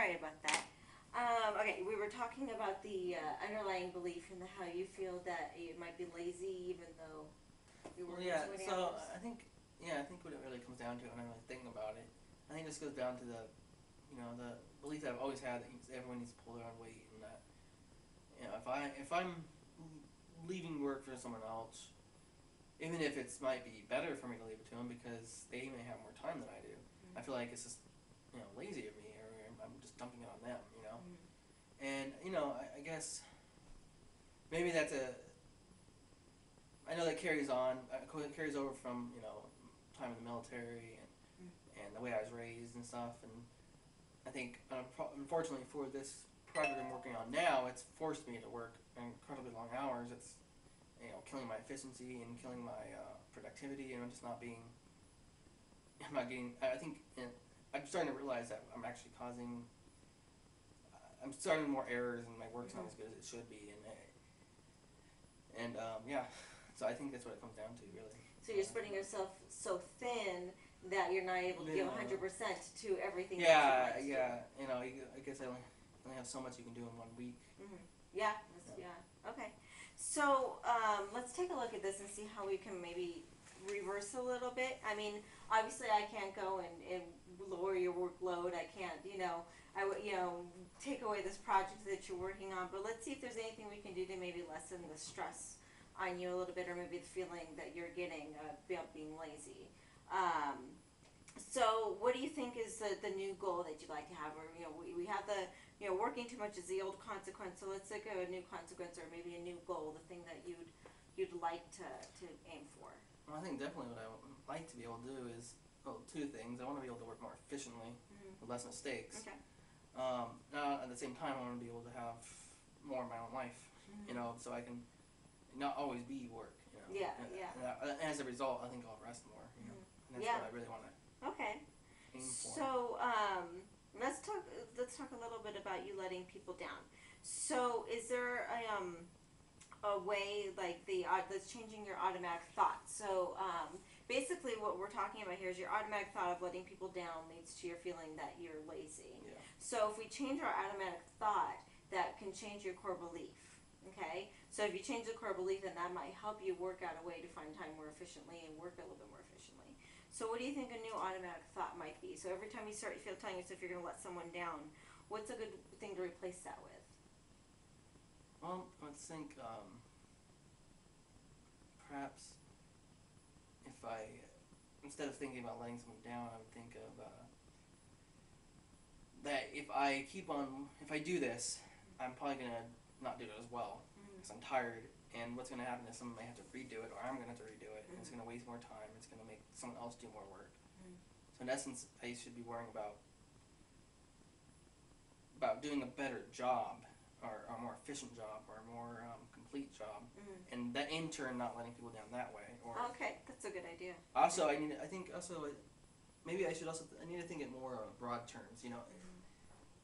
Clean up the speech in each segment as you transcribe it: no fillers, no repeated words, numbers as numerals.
sorry about that. Okay, we were talking about the underlying belief and how you feel that you might be lazy even though you're Well, working yeah. too many So hours. I think what it really comes down to, when I really think about it, I think this goes down to the belief that I've always had that everyone needs to pull their own weight, and that if I'm leaving work for someone else, even if it might be better for me to leave it to them because they may have more time than I do, I feel like it's just lazy of me, or I'm just dumping it on them, Mm-hmm. And I guess maybe that's a I know that carries on. It carries over from time in the military and the way I was raised and stuff. And I think unfortunately for this project I'm working on now, it's forced me to work incredibly long hours. It's killing my efficiency and killing my productivity, and I'm just not being. I'm not getting. I think I'm starting to realize that I'm actually causing. I'm starting more errors, and my work's not Mm-hmm. as good as it should be, and yeah. So I think that's what it comes down to, really. So you're spreading yourself so thin that you're not able to give Yeah. 100% to everything that you'd Yeah, like to do. yeah. I guess I only have so much you can do in 1 week. Mm-hmm. Yeah, Yeah. yeah. Okay. So let's take a look at this and see how we can maybe reverse a little bit. I mean, obviously, I can't go and lower your workload. I can't, I would, take away this project that you're working on. But let's see if there's anything we can do to maybe lessen the stress on you a little bit, or maybe the feeling that you're getting about being lazy. Um, so, what do you think is the new goal that you'd like to have? Or we have the working too much is the old consequence. So let's think of a new consequence, or maybe a new goal, the thing that you'd like to aim for. Well, I think definitely what I would like to be able to do is, well, two things. I want to be able to work more efficiently Mm-hmm. with less mistakes. Okay. Now, at the same time, I want to be able to have more of my own life, Mm-hmm. so I can not always be work. Yeah, And, yeah. and as a result, I think I'll rest more. Mm-hmm. And that's Yeah. what I really want to Okay. aim for. So let's talk. Let's talk a little bit about you letting people down. So, is there a way like that's changing your automatic thoughts? So, basically, what we're talking about here is your automatic thought of letting people down leads to your feeling that you're lazy. Yeah. So, if we change our automatic thought, that can change your core belief. Okay, so if you change the core belief, then that might help you work out a way to find time more efficiently and work a little bit more efficiently. So what do you think a new automatic thought might be? So every time you feel telling yourself you're going to let someone down, what's a good thing to replace that with? Well, let's think. Perhaps if I, instead of thinking about letting someone down, I would think of that if I do this, I'm probably gonna not do it as well Mm-hmm. because I'm tired. And what's gonna happen is someone may have to redo it, or I'm gonna have to redo it, and it's Mm-hmm. gonna waste more time. It's gonna make someone else do more work. Mm-hmm. So in essence, I should be worrying about doing a better job, or a more efficient job, or a more complete job, Mm-hmm. and that in turn not letting people down that way. Or Okay, that's a good idea. also, I think also maybe I should also I need to think in more broad terms. Mm-hmm.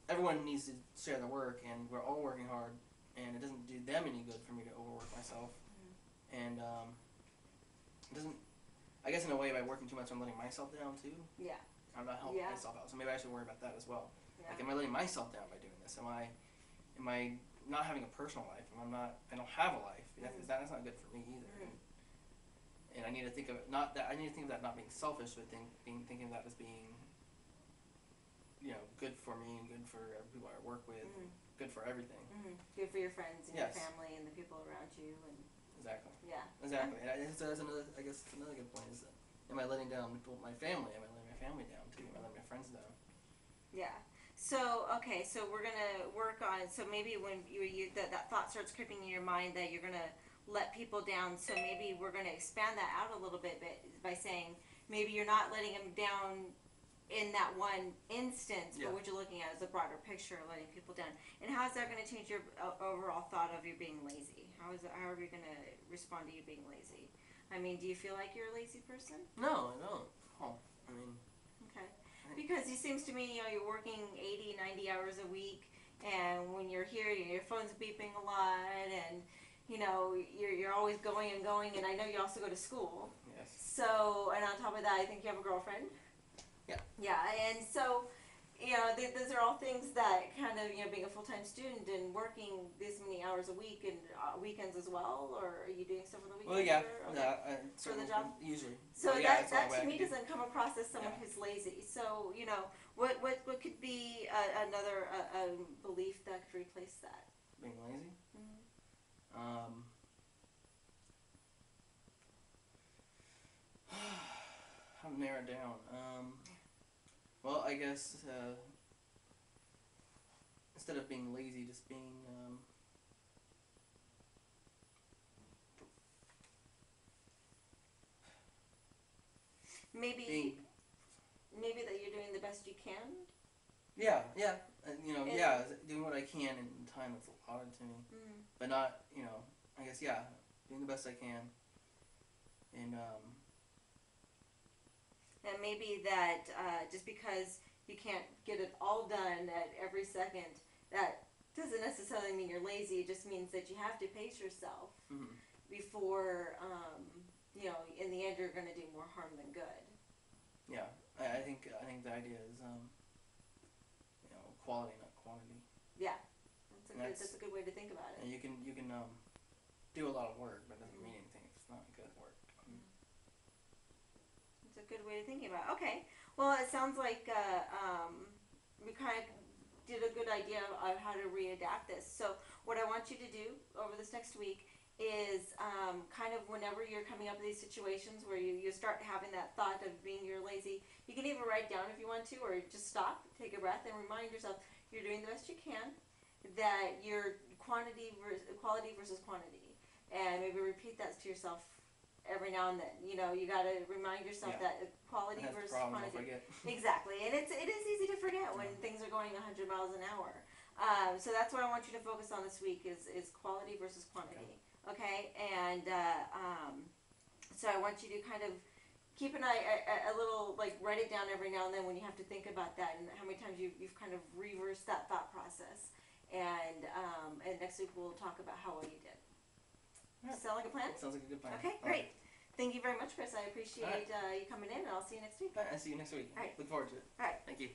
Everyone needs to share the work, and we're all working hard, and it doesn't do them any good for me to overwork myself, Mm-hmm. and it doesn't. I guess in a way, by working too much, I'm letting myself down too. Yeah. I'm not helping Yeah. myself out, so maybe I should worry about that as well. Yeah. Like, am I letting myself down by doing this? Am I not having a personal life? I don't have a life. Mm-hmm. That's not good for me either. Mm-hmm. And I need to think of it not that I need to think of that not being selfish, but thinking of that as being good for me and good for people I work with, Mm-hmm. good for everything. Mm-hmm. Good for your friends and Yes. your family and the people around you, and Exactly. yeah. Exactly. And so that's another. I guess another good point is, am I letting down my family? Am I letting my family down too? Am I letting my friends down? Yeah. So okay, so we're gonna work on. So maybe when that thought starts creeping in your mind that you're gonna let people down. So maybe we're gonna expand that out a little bit by saying maybe you're not letting them down in that one instance, Yeah. but what you're looking at is a broader picture of letting people down. And how is that going to change your overall thought of you being lazy? How are you going to respond to you being lazy? I mean, do you feel like you're a lazy person? No, I don't. Oh, I mean. Okay. Because it seems to me, you're working 80, 90 hours a week, and when you're here, your phone's beeping a lot, and you're always going and going, and I know you also go to school. Yes. So, and on top of that, I think you have a girlfriend. Yeah. Yeah, and so you know, those are all things that kind of, you know, being a full-time student and working this many hours a week and weekends as well, or are you doing stuff on the weekends? Well, yeah, or, yeah, for the job? usually. So But yeah, that that's the only way to I me can do. doesn't come across as someone Yeah. who's lazy. So you know, what could be another belief that could replace that? Being lazy. Mm-hmm. How to narrow it down. Well, I guess instead of being lazy, just being Maybe maybe that you're doing the best you can. yeah, yeah, you know, And, yeah, doing what I can in time that's allotted to me, mm, but not, you know, I guess yeah, doing the best I can, and and maybe that just because you can't get it all done at every second, that doesn't necessarily mean you're lazy. It just means that you have to pace yourself mm-hmm. before, you know, in the end you're going to do more harm than good. Yeah, I think the idea is you know, quality, not quantity. Yeah, And that's a good way to think about it. And you can do a lot of work, but it doesn't mean anything if it's not good work. It's a good way of thinking about it. Okay, well, it sounds like we kind of did a good idea of how to readapt this. So what I want you to do over this next week is kind of whenever you're coming up with these situations where you start having that thought of being you're lazy, you can even write down if you want to, or just stop, take a breath, and remind yourself you're doing the best you can, that you're quality versus quantity, and maybe repeat that to yourself every now and then. You know, you got to remind yourself Yeah. that quality That's versus the problem, I'll quantity. forget. Exactly, and it is easy to forget when things are going 100 miles an hour. So that's what I want you to focus on this week is quality versus quantity. Okay, and so I want you to kind of keep an eye, a little, like, write it down every now and then when you have to think about that, and how many times you've kind of reversed that thought process. And next week we'll talk about how well you did. Yeah. Sound like a plan? Sounds like a good plan. Okay, great. Thank you very much, Chris. I appreciate you coming in, and I'll see you next week. All right, I'll see you next week. All right. Look forward to it. All right. Thank you.